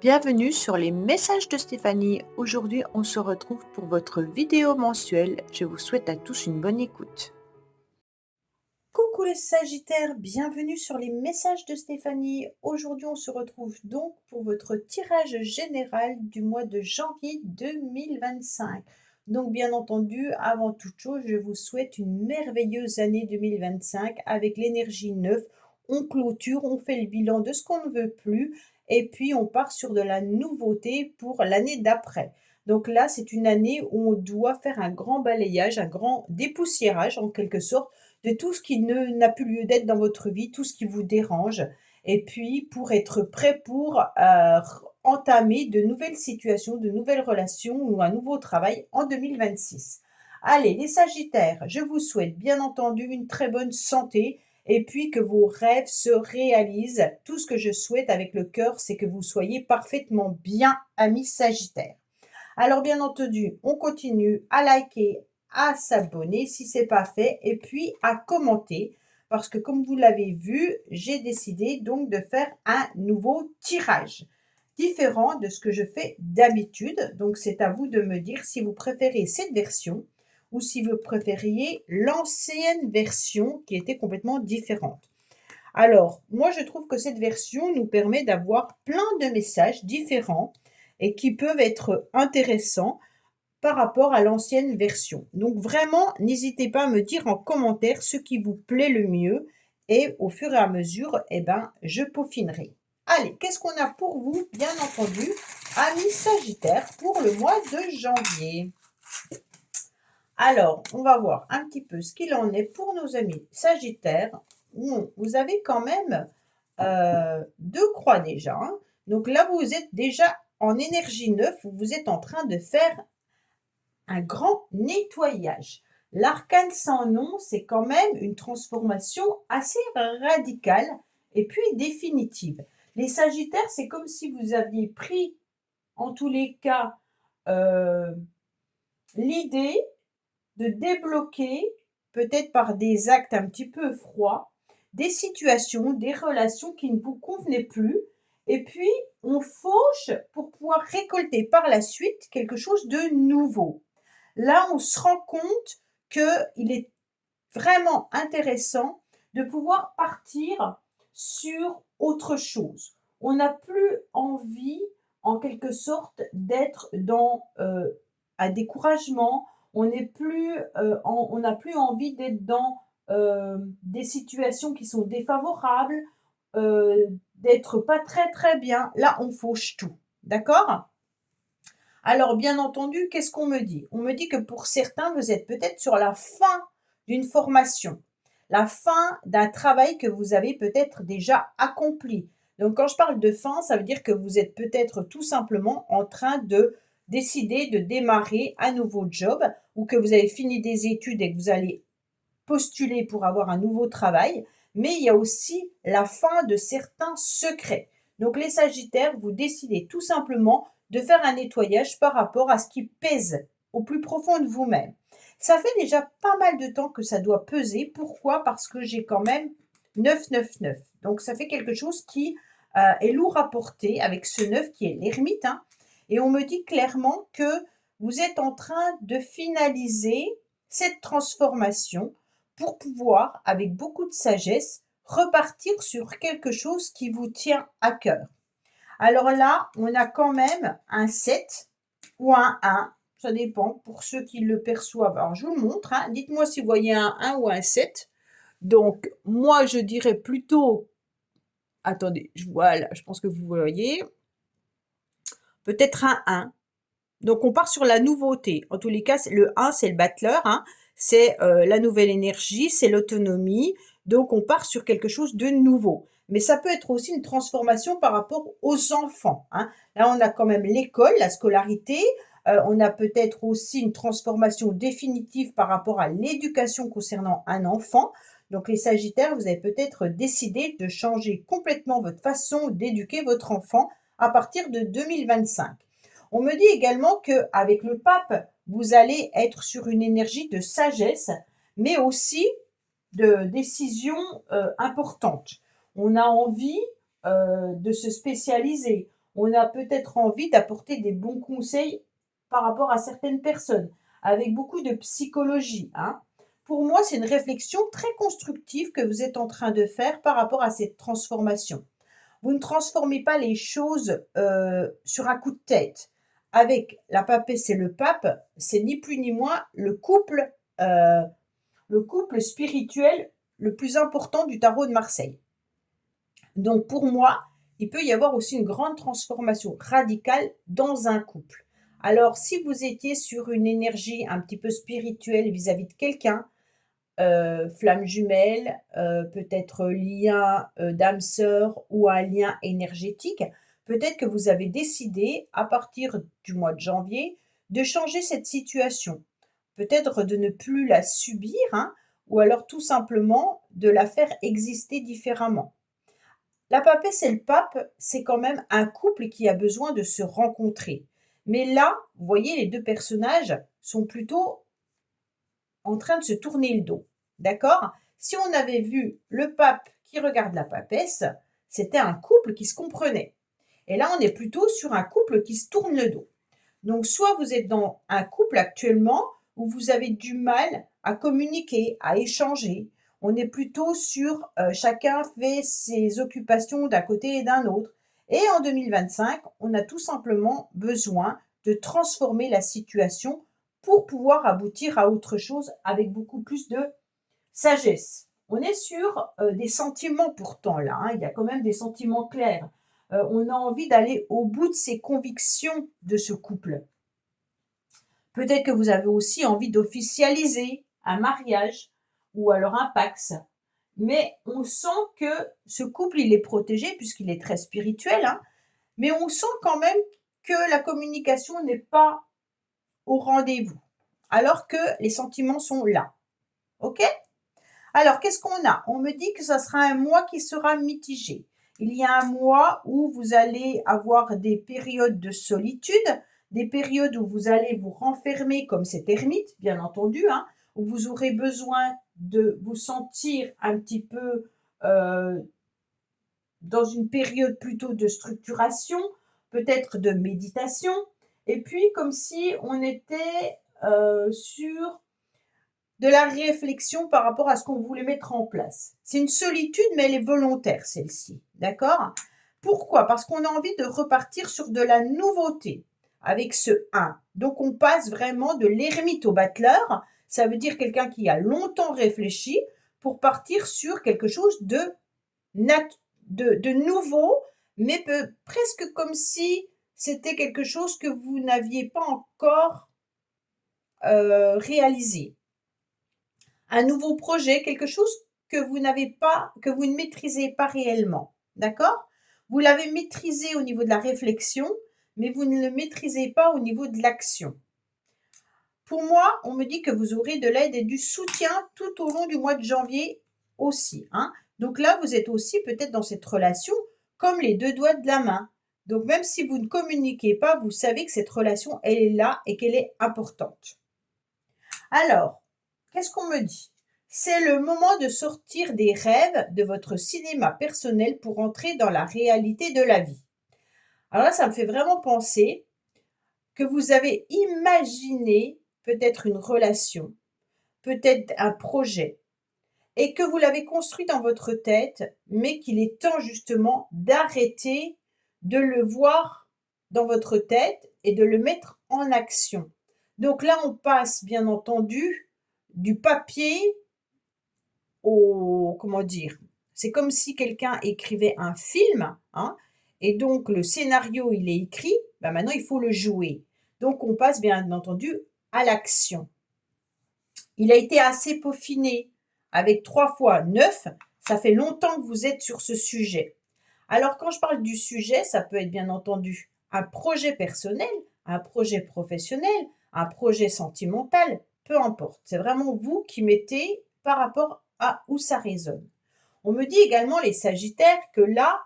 Bienvenue sur les messages de Stéphanie. Aujourd'hui, on se retrouve pour votre vidéo mensuelle. Je vous souhaite à tous une bonne écoute. Coucou les Sagittaires, bienvenue sur les messages de Stéphanie. Aujourd'hui, on se retrouve donc pour votre tirage général du mois de janvier 2025. Donc, bien entendu, avant toute chose, je vous souhaite une merveilleuse année 2025 avec l'énergie neuve. On clôture, on fait le bilan de ce qu'on ne veut plus et puis on part sur de la nouveauté pour l'année d'après. Donc là, c'est une année où on doit faire un grand balayage, un grand dépoussiérage en quelque sorte de tout ce qui n'a plus lieu d'être dans votre vie, tout ce qui vous dérange, et puis pour être prêt pour entamer de nouvelles situations, de nouvelles relations ou un nouveau travail en 2026. Allez, les Sagittaires, je vous souhaite bien entendu une très bonne santé et puis que vos rêves se réalisent. Tout ce que je souhaite avec le cœur, c'est que vous soyez parfaitement bien, amis Sagittaires. Alors bien entendu, on continue à liker, à s'abonner si ce n'est pas fait et puis à commenter parce que comme vous l'avez vu, j'ai décidé donc de faire un nouveau tirage différent de ce que je fais d'habitude. Donc c'est à vous de me dire si vous préférez cette version ou si vous préfériez l'ancienne version qui était complètement différente. Alors, moi, je trouve que cette version nous permet d'avoir plein de messages différents et qui peuvent être intéressants par rapport à l'ancienne version. Donc vraiment, n'hésitez pas à me dire en commentaire ce qui vous plaît le mieux et au fur et à mesure, je peaufinerai. Allez, qu'est-ce qu'on a pour vous, bien entendu, amis Sagittaire, pour le mois de janvier? Alors, on va voir un petit peu ce qu'il en est pour nos amis Sagittaires. Vous avez quand même 2 croix déjà, hein. Donc là, vous êtes déjà en énergie neuve, vous êtes en train de faire un grand nettoyage. L'arcane sans nom, c'est quand même une transformation assez radicale et puis définitive. Les Sagittaires, c'est comme si vous aviez pris, en tous les cas, l'idée de débloquer, peut-être par des actes un petit peu froids, des situations, des relations qui ne vous convenaient plus. Et puis, on fauche pour pouvoir récolter par la suite quelque chose de nouveau. Là, on se rend compte qu'il est vraiment intéressant de pouvoir partir sur autre chose. On n'a plus envie, en quelque sorte, d'être dans un découragement. On n'a plus envie d'être dans des situations qui sont défavorables, d'être pas très très bien. Là, on fauche tout. D'accord? Alors, bien entendu, qu'est-ce qu'on me dit? On me dit que pour certains, vous êtes peut-être sur la fin d'une formation, la fin d'un travail que vous avez peut-être déjà accompli. Donc, quand je parle de fin, ça veut dire que vous êtes peut-être tout simplement en train de décider de démarrer un nouveau job ou que vous avez fini des études et que vous allez postuler pour avoir un nouveau travail. Mais il y a aussi la fin de certains secrets. Donc, les Sagittaires, vous décidez tout simplement de faire un nettoyage par rapport à ce qui pèse au plus profond de vous-même. Ça fait déjà pas mal de temps que ça doit peser. Pourquoi? Parce que j'ai quand même 999. Donc, ça fait quelque chose qui est lourd à porter avec ce 9 qui est l'ermite, hein. Et on me dit clairement que vous êtes en train de finaliser cette transformation pour pouvoir, avec beaucoup de sagesse, repartir sur quelque chose qui vous tient à cœur. Alors là, on a quand même un 7 ou un 1, ça dépend pour ceux qui le perçoivent. Alors je vous le montre, hein. Dites-moi si vous voyez un 1 ou un 7. Donc moi je dirais plutôt, attendez, voilà, je pense que vous voyez, peut-être un 1. Donc on part sur la nouveauté. En tous les cas, le 1, c'est le battleur, hein. C'est la nouvelle énergie, c'est l'autonomie. Donc on part sur quelque chose de nouveau. Mais ça peut être aussi une transformation par rapport aux enfants, hein. Là, on a quand même l'école, la scolarité. On a peut-être aussi une transformation définitive par rapport à l'éducation concernant un enfant. Donc les Sagittaires, vous avez peut-être décidé de changer complètement votre façon d'éduquer votre enfant à partir de 2025. On me dit également qu'avec le pape, vous allez être sur une énergie de sagesse, mais aussi de décisions importantes. On a envie de se spécialiser. On a peut-être envie d'apporter des bons conseils par rapport à certaines personnes, avec beaucoup de psychologie, hein. Pour moi, c'est une réflexion très constructive que vous êtes en train de faire par rapport à cette transformation. Vous ne transformez pas les choses sur un coup de tête. Avec la papesse et le pape, c'est ni plus ni moins euh, le couple spirituel le plus important du tarot de Marseille. Donc pour moi, il peut y avoir aussi une grande transformation radicale dans un couple. Alors si vous étiez sur une énergie un petit peu spirituelle vis-à-vis de quelqu'un, flamme jumelle, peut-être lien d'âme sœur ou un lien énergétique, peut-être que vous avez décidé à partir du mois de janvier de changer cette situation. Peut-être de ne plus la subir, hein, ou alors tout simplement de la faire exister différemment. La papesse et le pape, c'est quand même un couple qui a besoin de se rencontrer. Mais là, vous voyez, les deux personnages sont plutôt en train de se tourner le dos. D'accord? Si on avait vu le pape qui regarde la papesse, c'était un couple qui se comprenait. Et là, on est plutôt sur un couple qui se tourne le dos. Donc, soit vous êtes dans un couple actuellement où vous avez du mal à communiquer, à échanger. On est plutôt sur chacun fait ses occupations d'un côté et d'un autre. Et en 2025, on a tout simplement besoin de transformer la situation pour pouvoir aboutir à autre chose avec beaucoup plus de sagesse. On est sur des sentiments pourtant là, hein, il y a quand même des sentiments clairs. On a envie d'aller au bout de ses convictions de ce couple. Peut-être que vous avez aussi envie d'officialiser un mariage ou alors un pax. Mais on sent que ce couple, il est protégé puisqu'il est très spirituel, hein, mais on sent quand même que la communication n'est pas au rendez-vous, alors que les sentiments sont là. OK? Alors, qu'est-ce qu'on a? On me dit que ça sera un mois qui sera mitigé. Il y a un mois où vous allez avoir des périodes de solitude, des périodes où vous allez vous renfermer comme cet ermite, bien entendu, hein, où vous aurez besoin de vous sentir un petit peu dans une période plutôt de structuration, peut-être de méditation, et puis comme si on était sur de la réflexion par rapport à ce qu'on voulait mettre en place. C'est une solitude, mais elle est volontaire, celle-ci. D'accord? Pourquoi? Parce qu'on a envie de repartir sur de la nouveauté avec ce 1. Donc, on passe vraiment de l'ermite au battleur. Ça veut dire quelqu'un qui a longtemps réfléchi pour partir sur quelque chose de nouveau, mais presque comme si c'était quelque chose que vous n'aviez pas encore réalisé. Un nouveau projet, quelque chose que vous n'avez pas, que vous ne maîtrisez pas réellement. D'accord? Vous l'avez maîtrisé au niveau de la réflexion, mais vous ne le maîtrisez pas au niveau de l'action. Pour moi, on me dit que vous aurez de l'aide et du soutien tout au long du mois de janvier aussi, hein. Donc là, vous êtes aussi peut-être dans cette relation comme les deux doigts de la main. Donc même si vous ne communiquez pas, vous savez que cette relation, elle est là et qu'elle est importante. Alors, qu'est-ce qu'on me dit? C'est le moment de sortir des rêves de votre cinéma personnel pour entrer dans la réalité de la vie. Alors là, ça me fait vraiment penser que vous avez imaginé peut-être une relation, peut-être un projet, et que vous l'avez construit dans votre tête, mais qu'il est temps justement d'arrêter de le voir dans votre tête et de le mettre en action. Donc là, on passe bien entendu du papier au, comment dire, c'est comme si quelqu'un écrivait un film, hein, et donc le scénario, il est écrit, ben maintenant il faut le jouer. Donc on passe bien entendu à l'action. Il a été assez peaufiné avec 3 fois 9, ça fait longtemps que vous êtes sur ce sujet. Alors quand je parle du sujet, ça peut être bien entendu un projet personnel, un projet professionnel, un projet sentimental, peu importe. C'est vraiment vous qui mettez par rapport à où ça résonne. On me dit également les Sagittaires que là,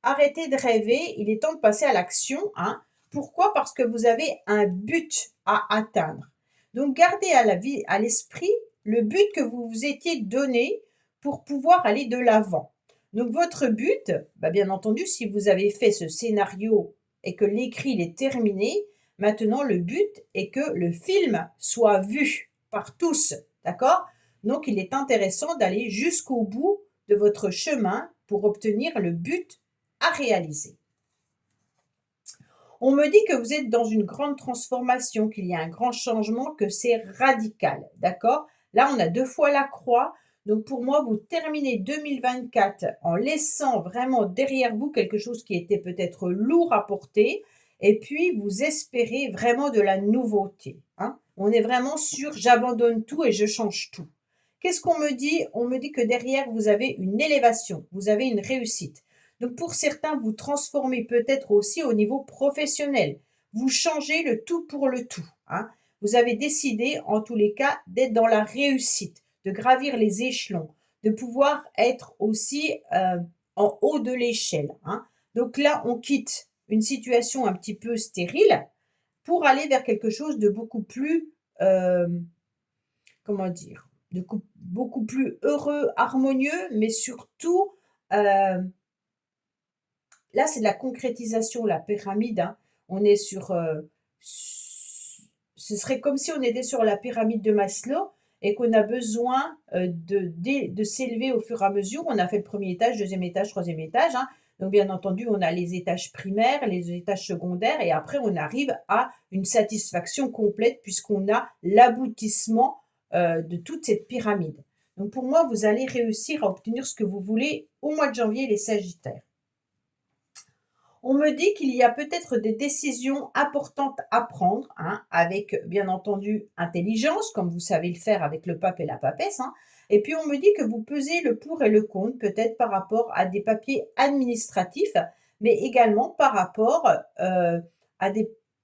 arrêtez de rêver, il est temps de passer à l'action, hein. Pourquoi? Parce que vous avez un but à atteindre. Donc gardez à l'esprit le but que vous vous étiez donné pour pouvoir aller de l'avant. Donc votre but, bien entendu, si vous avez fait ce scénario et que l'écrit il est terminé, maintenant le but est que le film soit vu par tous, d'accord? Donc il est intéressant d'aller jusqu'au bout de votre chemin pour obtenir le but à réaliser. On me dit que vous êtes dans une grande transformation, qu'il y a un grand changement, que c'est radical, d'accord? Là, on a 2 fois la croix, donc pour moi, vous terminez 2024 en laissant vraiment derrière vous quelque chose qui était peut-être lourd à porter et puis vous espérez vraiment de la nouveauté, hein. On est vraiment sur: «J'abandonne tout et je change tout». Qu'est-ce qu'on me dit? On me dit que derrière, vous avez une élévation, vous avez une réussite. Donc pour certains, vous transformez peut-être aussi au niveau professionnel. Vous changez le tout pour le tout, hein. Vous avez décidé, en tous les cas, d'être dans la réussite, de gravir les échelons, de pouvoir être aussi en haut de l'échelle, hein. Donc là, on quitte une situation un petit peu stérile pour aller vers quelque chose de beaucoup plus, euh, comment dire, beaucoup plus heureux, harmonieux, mais surtout, euh, là, c'est de la concrétisation, la pyramide, hein. On est sur, ce serait comme si on était sur la pyramide de Maslow et qu'on a besoin de s'élever au fur et à mesure. On a fait le premier étage, deuxième étage, troisième étage, hein. Donc, bien entendu, on a les étages primaires, les étages secondaires, et après, on arrive à une satisfaction complète puisqu'on a l'aboutissement de toute cette pyramide. Donc, pour moi, vous allez réussir à obtenir ce que vous voulez au mois de janvier, les Sagittaires. On me dit qu'il y a peut-être des décisions importantes à prendre, hein, avec bien entendu intelligence, comme vous savez le faire avec le pape et la papesse, hein. Et puis on me dit que vous pesez le pour et le contre, peut-être par rapport à des papiers administratifs, mais également par rapport à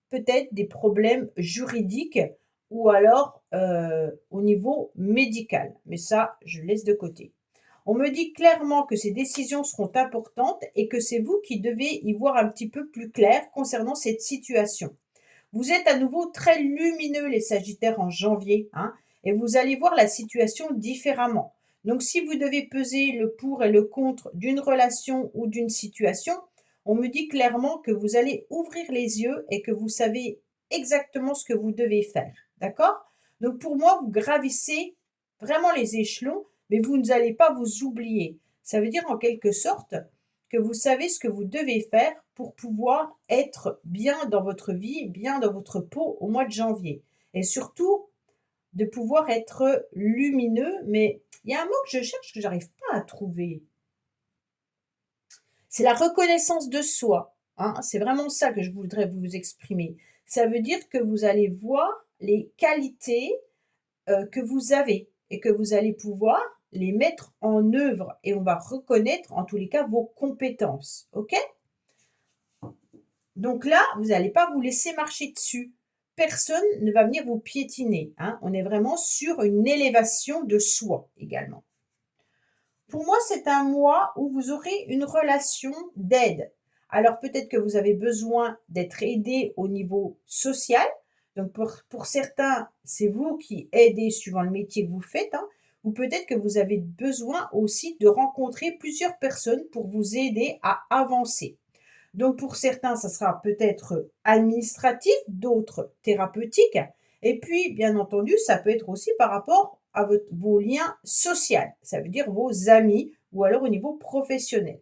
peut-être des problèmes juridiques ou alors au niveau médical. Mais ça, je laisse de côté. On me dit clairement que ces décisions seront importantes et que c'est vous qui devez y voir un petit peu plus clair concernant cette situation. Vous êtes à nouveau très lumineux, les Sagittaires, en janvier, hein, et vous allez voir la situation différemment. Donc, si vous devez peser le pour et le contre d'une relation ou d'une situation, on me dit clairement que vous allez ouvrir les yeux et que vous savez exactement ce que vous devez faire. D'accord? Donc, pour moi, vous gravissez vraiment les échelons, mais vous n'allez pas vous oublier. Ça veut dire en quelque sorte que vous savez ce que vous devez faire pour pouvoir être bien dans votre vie, bien dans votre peau au mois de janvier. Et surtout, de pouvoir être lumineux, mais il y a un mot que je cherche que j'arrive pas à trouver. C'est la reconnaissance de soi, hein. C'est vraiment ça que je voudrais vous exprimer. Ça veut dire que vous allez voir les qualités que vous avez et que vous allez pouvoir les mettre en œuvre et on va reconnaître en tous les cas vos compétences. OK? Donc là, vous n'allez pas vous laisser marcher dessus. Personne ne va venir vous piétiner, hein. On est vraiment sur une élévation de soi également. Pour moi, c'est un mois où vous aurez une relation d'aide. Alors peut-être que vous avez besoin d'être aidé au niveau social. Donc pour certains, c'est vous qui aidez suivant le métier que vous faites, hein. Ou peut-être que vous avez besoin aussi de rencontrer plusieurs personnes pour vous aider à avancer. Donc pour certains, ça sera peut-être administratif, d'autres thérapeutiques. Et puis, bien entendu, ça peut être aussi par rapport à vos liens sociaux, ça veut dire vos amis ou alors au niveau professionnel.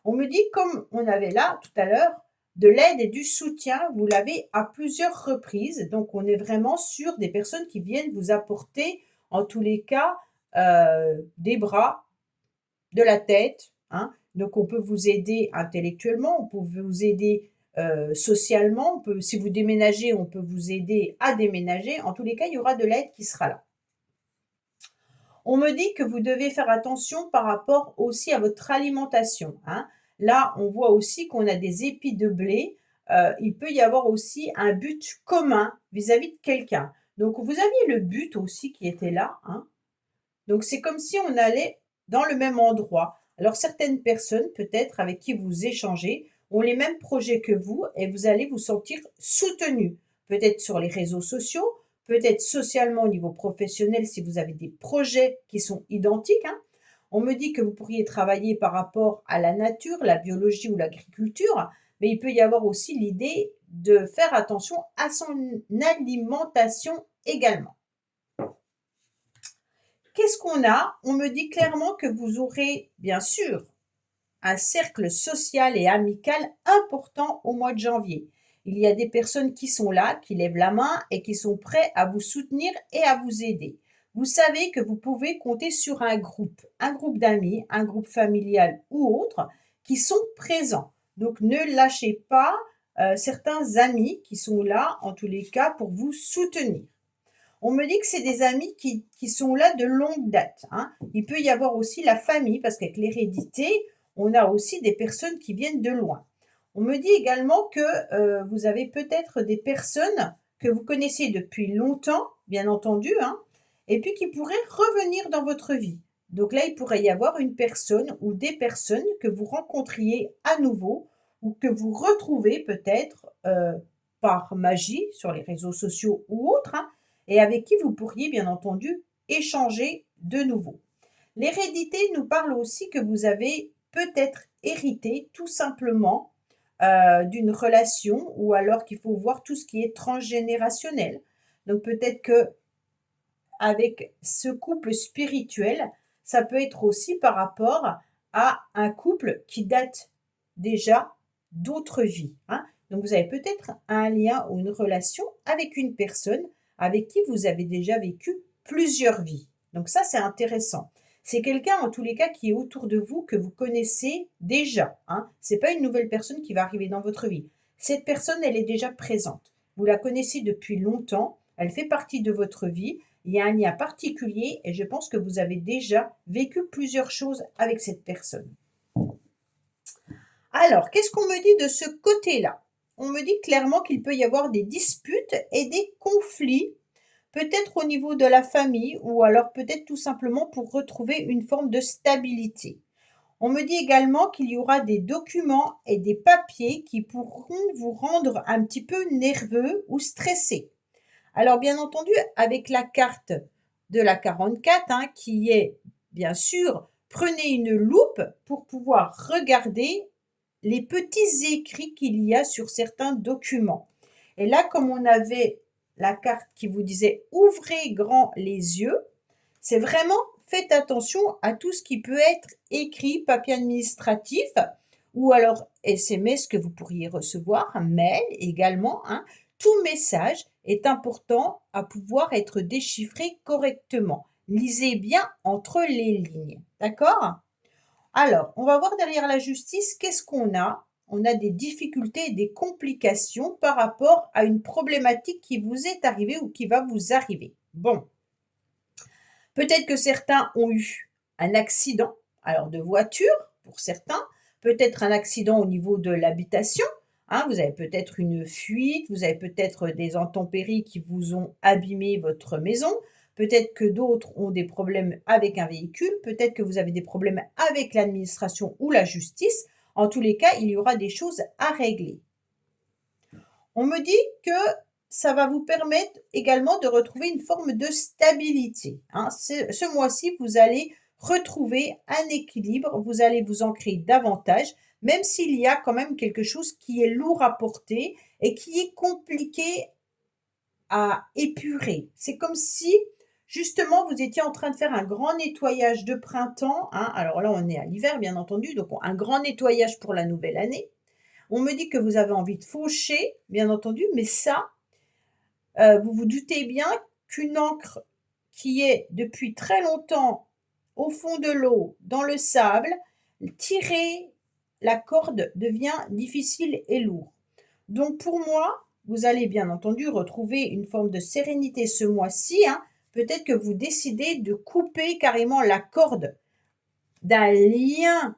On me dit, comme on avait là tout à l'heure, de l'aide et du soutien, vous l'avez à plusieurs reprises. Donc on est vraiment sur des personnes qui viennent vous apporter, en tous les cas, des bras, de la tête, hein. Donc on peut vous aider intellectuellement, on peut vous aider socialement, si vous déménagez, on peut vous aider à déménager. En tous les cas, il y aura de l'aide qui sera là. On me dit que vous devez faire attention par rapport aussi à votre alimentation, hein. Là, on voit aussi qu'on a des épis de blé. Il peut y avoir aussi un but commun vis-à-vis de quelqu'un. Donc vous aviez le but aussi qui était là, hein. Donc c'est comme si on allait dans le même endroit. Alors certaines personnes, peut-être avec qui vous échangez, ont les mêmes projets que vous et vous allez vous sentir soutenu. Peut-être sur les réseaux sociaux, peut-être socialement au niveau professionnel si vous avez des projets qui sont identiques, hein. On me dit que vous pourriez travailler par rapport à la nature, la biologie ou l'agriculture, mais il peut y avoir aussi l'idée de faire attention à son alimentation également. Qu'est-ce qu'on a? On me dit clairement que vous aurez, bien sûr, un cercle social et amical important au mois de janvier. Il y a des personnes qui sont là, qui lèvent la main et qui sont prêts à vous soutenir et à vous aider. Vous savez que vous pouvez compter sur un groupe d'amis, un groupe familial ou autre, qui sont présents. Donc ne lâchez pas certains amis qui sont là, en tous les cas, pour vous soutenir. On me dit que c'est des amis qui sont là de longue date, hein. Il peut y avoir aussi la famille, parce qu'avec l'hérédité, on a aussi des personnes qui viennent de loin. On me dit également que vous avez peut-être des personnes que vous connaissez depuis longtemps, bien entendu, hein, et puis qui pourraient revenir dans votre vie. Donc là, il pourrait y avoir une personne ou des personnes que vous rencontriez à nouveau ou que vous retrouvez peut-être par magie sur les réseaux sociaux ou autres, hein, et avec qui vous pourriez bien entendu échanger de nouveau. L'hérédité nous parle aussi que vous avez peut-être hérité tout simplement d'une relation, ou alors qu'il faut voir tout ce qui est transgénérationnel. Donc peut-être que avec ce couple spirituel, ça peut être aussi par rapport à un couple qui date déjà d'autres vies, hein. Donc vous avez peut-être un lien ou une relation avec une personne avec qui vous avez déjà vécu plusieurs vies. Donc ça, c'est intéressant. C'est quelqu'un, en tous les cas, qui est autour de vous, que vous connaissez déjà, hein. Ce n'est pas une nouvelle personne qui va arriver dans votre vie. Cette personne, elle est déjà présente. Vous la connaissez depuis longtemps, elle fait partie de votre vie, il y a un lien particulier et je pense que vous avez déjà vécu plusieurs choses avec cette personne. Alors, qu'est-ce qu'on me dit de ce côté-là? On me dit clairement qu'il peut y avoir des disputes et des conflits, peut-être au niveau de la famille ou alors peut-être tout simplement pour retrouver une forme de stabilité. On me dit également qu'il y aura des documents et des papiers qui pourront vous rendre un petit peu nerveux ou stressé. Alors bien entendu, avec la carte de la 44, hein, qui est bien sûr, prenez une loupe pour pouvoir regarder les petits écrits qu'il y a sur certains documents. Et là, comme on avait la carte qui vous disait ouvrez grand les yeux, c'est vraiment faites attention à tout ce qui peut être écrit, papier administratif ou alors SMS que vous pourriez recevoir, un mail également, hein. Tout message est important à pouvoir être déchiffré correctement. Lisez bien entre les lignes, d'accord? Alors, on va voir derrière la justice, qu'est-ce qu'on a? On a des difficultés et des complications par rapport à une problématique qui vous est arrivée ou qui va vous arriver. Bon, peut-être que certains ont eu un accident, alors de voiture pour certains, peut-être un accident au niveau de l'habitation, hein, vous avez peut-être une fuite, vous avez peut-être des intempéries qui vous ont abîmé votre maison, peut-être que d'autres ont des problèmes avec un véhicule, peut-être que vous avez des problèmes avec l'administration ou la justice. En tous les cas, il y aura des choses à régler. On me dit que ça va vous permettre également de retrouver une forme de stabilité, hein. Ce mois-ci, vous allez retrouver un équilibre, vous allez vous ancrer davantage, même s'il y a quand même quelque chose qui est lourd à porter et qui est compliqué à épurer. C'est comme si, justement, vous étiez en train de faire un grand nettoyage de printemps, hein. Alors là, on est à l'hiver, bien entendu, donc un grand nettoyage pour la nouvelle année. On me dit que vous avez envie de faucher, bien entendu, mais ça, vous vous doutez bien qu'une encre qui est depuis très longtemps au fond de l'eau, dans le sable, tirer la corde devient difficile et lourd. Donc pour moi, vous allez bien entendu retrouver une forme de sérénité ce mois-ci, hein. Peut-être que vous décidez de couper carrément la corde d'un lien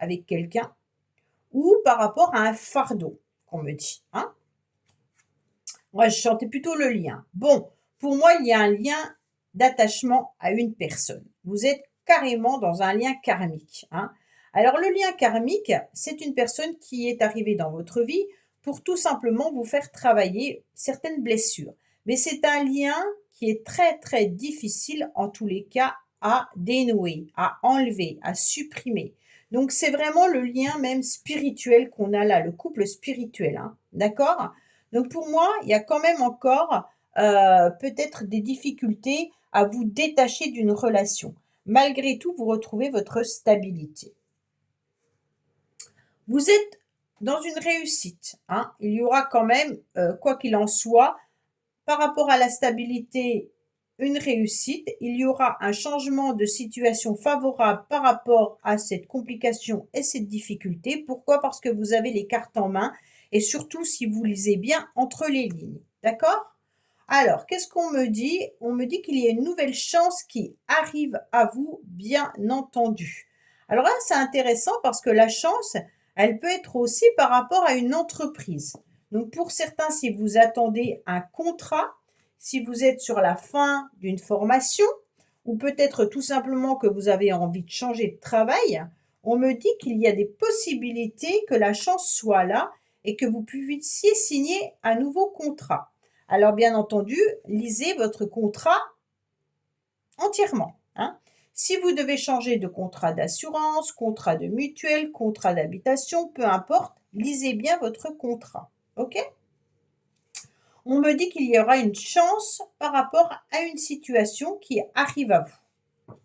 avec quelqu'un ou par rapport à un fardeau, qu'on me dit, hein. Moi, je chantais plutôt le lien. Bon, pour moi, il y a un lien d'attachement à une personne. Vous êtes carrément dans un lien karmique, hein. Alors, le lien karmique, c'est une personne qui est arrivée dans votre vie pour tout simplement vous faire travailler certaines blessures. Mais c'est un lien qui est très, très difficile en tous les cas à dénouer, à enlever, à supprimer. Donc, c'est vraiment le lien même spirituel qu'on a là, le couple spirituel, hein, d'accord? Donc, pour moi, il y a quand même encore peut-être des difficultés à vous détacher d'une relation. Malgré tout, vous retrouvez votre stabilité. Vous êtes dans une réussite, hein. Il y aura quand même, quoi qu'il en soit, par rapport à la stabilité, une réussite. Il y aura un changement de situation favorable par rapport à cette complication et cette difficulté. Pourquoi? Parce que vous avez les cartes en main et surtout si vous lisez bien entre les lignes. D'accord? Alors, qu'est-ce qu'on me dit? On me dit qu'il y a une nouvelle chance qui arrive à vous, bien entendu. Alors là, c'est intéressant parce que la chance, elle peut être aussi par rapport à une entreprise. Donc pour certains, si vous attendez un contrat, si vous êtes sur la fin d'une formation, ou peut-être tout simplement que vous avez envie de changer de travail, on me dit qu'il y a des possibilités que la chance soit là et que vous puissiez signer un nouveau contrat. Alors bien entendu, lisez votre contrat entièrement, hein. Si vous devez changer de contrat d'assurance, contrat de mutuelle, contrat d'habitation, peu importe, lisez bien votre contrat. OK? On me dit qu'il y aura une chance par rapport à une situation qui arrive à vous.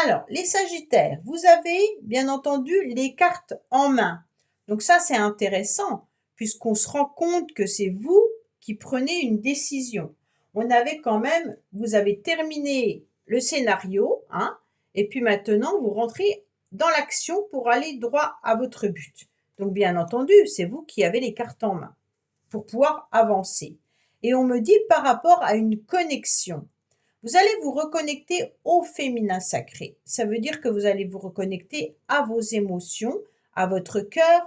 Alors, les Sagittaires, vous avez bien entendu les cartes en main. Donc ça, c'est intéressant puisqu'on se rend compte que c'est vous qui prenez une décision. On avait quand même, vous avez terminé le scénario, hein, et puis maintenant, vous rentrez dans l'action pour aller droit à votre but. Donc bien entendu, c'est vous qui avez les cartes en main pour pouvoir avancer. Et on me dit par rapport à une connexion. Vous allez vous reconnecter au féminin sacré. Ça veut dire que vous allez vous reconnecter à vos émotions, à votre cœur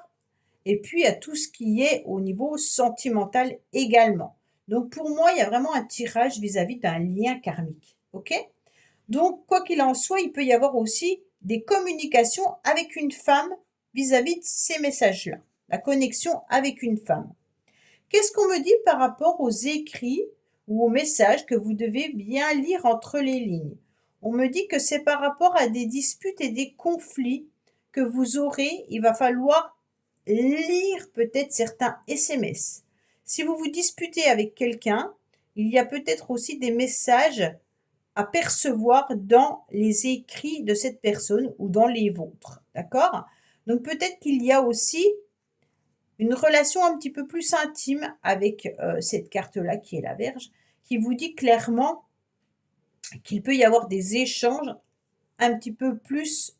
et puis à tout ce qui est au niveau sentimental également. Donc pour moi, il y a vraiment un tirage vis-à-vis d'un lien karmique. OK? Donc quoi qu'il en soit, il peut y avoir aussi des communications avec une femme vis-à-vis de ces messages-là. La connexion avec une femme. Qu'est-ce qu'on me dit par rapport aux écrits ou aux messages que vous devez bien lire entre les lignes? On me dit que c'est par rapport à des disputes et des conflits que vous aurez, il va falloir lire peut-être certains SMS. Si vous vous disputez avec quelqu'un, il y a peut-être aussi des messages à percevoir dans les écrits de cette personne ou dans les vôtres. D'accord? Donc peut-être qu'il y a aussi une relation un petit peu plus intime avec cette carte-là qui est la Vierge, qui vous dit clairement qu'il peut y avoir des échanges un petit peu plus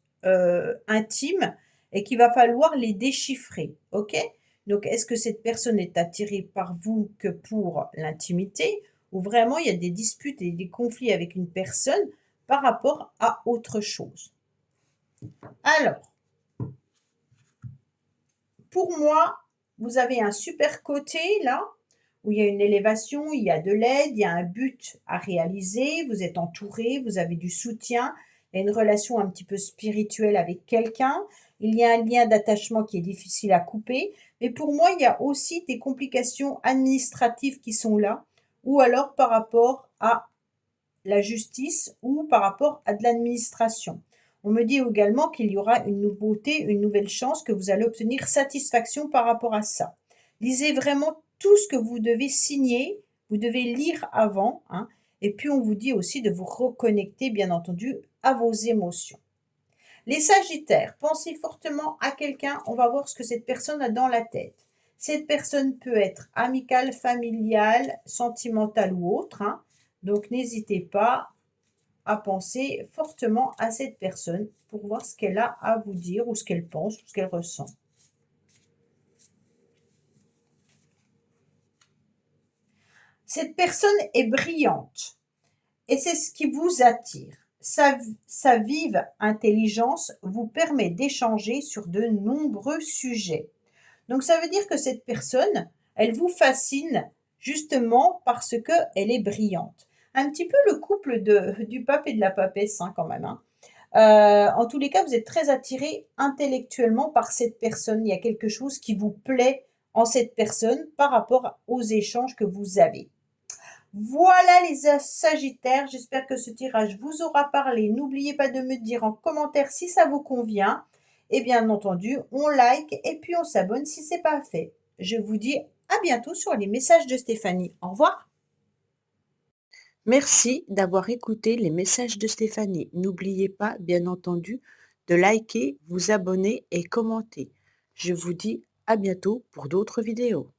intimes et qu'il va falloir les déchiffrer. OK? Donc, est-ce que cette personne est attirée par vous que pour l'intimité ou vraiment il y a des disputes et des conflits avec une personne par rapport à autre chose? Alors, pour moi, vous avez un super côté là, où il y a une élévation, il y a de l'aide, il y a un but à réaliser, vous êtes entouré, vous avez du soutien, il y a une relation un petit peu spirituelle avec quelqu'un, il y a un lien d'attachement qui est difficile à couper, mais pour moi, il y a aussi des complications administratives qui sont là, ou alors par rapport à la justice ou par rapport à de l'administration. On me dit également qu'il y aura une nouveauté, une nouvelle chance, que vous allez obtenir satisfaction par rapport à ça. Lisez vraiment tout ce que vous devez signer, vous devez lire avant, hein, et puis on vous dit aussi de vous reconnecter, bien entendu, à vos émotions. Les Sagittaires, pensez fortement à quelqu'un, on va voir ce que cette personne a dans la tête. Cette personne peut être amicale, familiale, sentimentale ou autre, hein, donc n'hésitez pas à penser fortement à cette personne pour voir ce qu'elle a à vous dire ou ce qu'elle pense ou ce qu'elle ressent. Cette personne est brillante et c'est ce qui vous attire. Sa vive intelligence vous permet d'échanger sur de nombreux sujets. Donc ça veut dire que cette personne, elle vous fascine justement parce qu'elle est brillante. Un petit peu le couple du pape et de la papesse, hein, quand même, hein. En tous les cas, vous êtes très attiré intellectuellement par cette personne. Il y a quelque chose qui vous plaît en cette personne par rapport aux échanges que vous avez. Voilà les Sagittaires, j'espère que ce tirage vous aura parlé. N'oubliez pas de me dire en commentaire si ça vous convient. Et bien entendu, on like et puis on s'abonne si ce n'est pas fait. Je vous dis à bientôt sur les messages de Stéphanie. Au revoir. Merci d'avoir écouté les messages de Stéphanie. N'oubliez pas, bien entendu, de liker, vous abonner et commenter. Je vous dis à bientôt pour d'autres vidéos.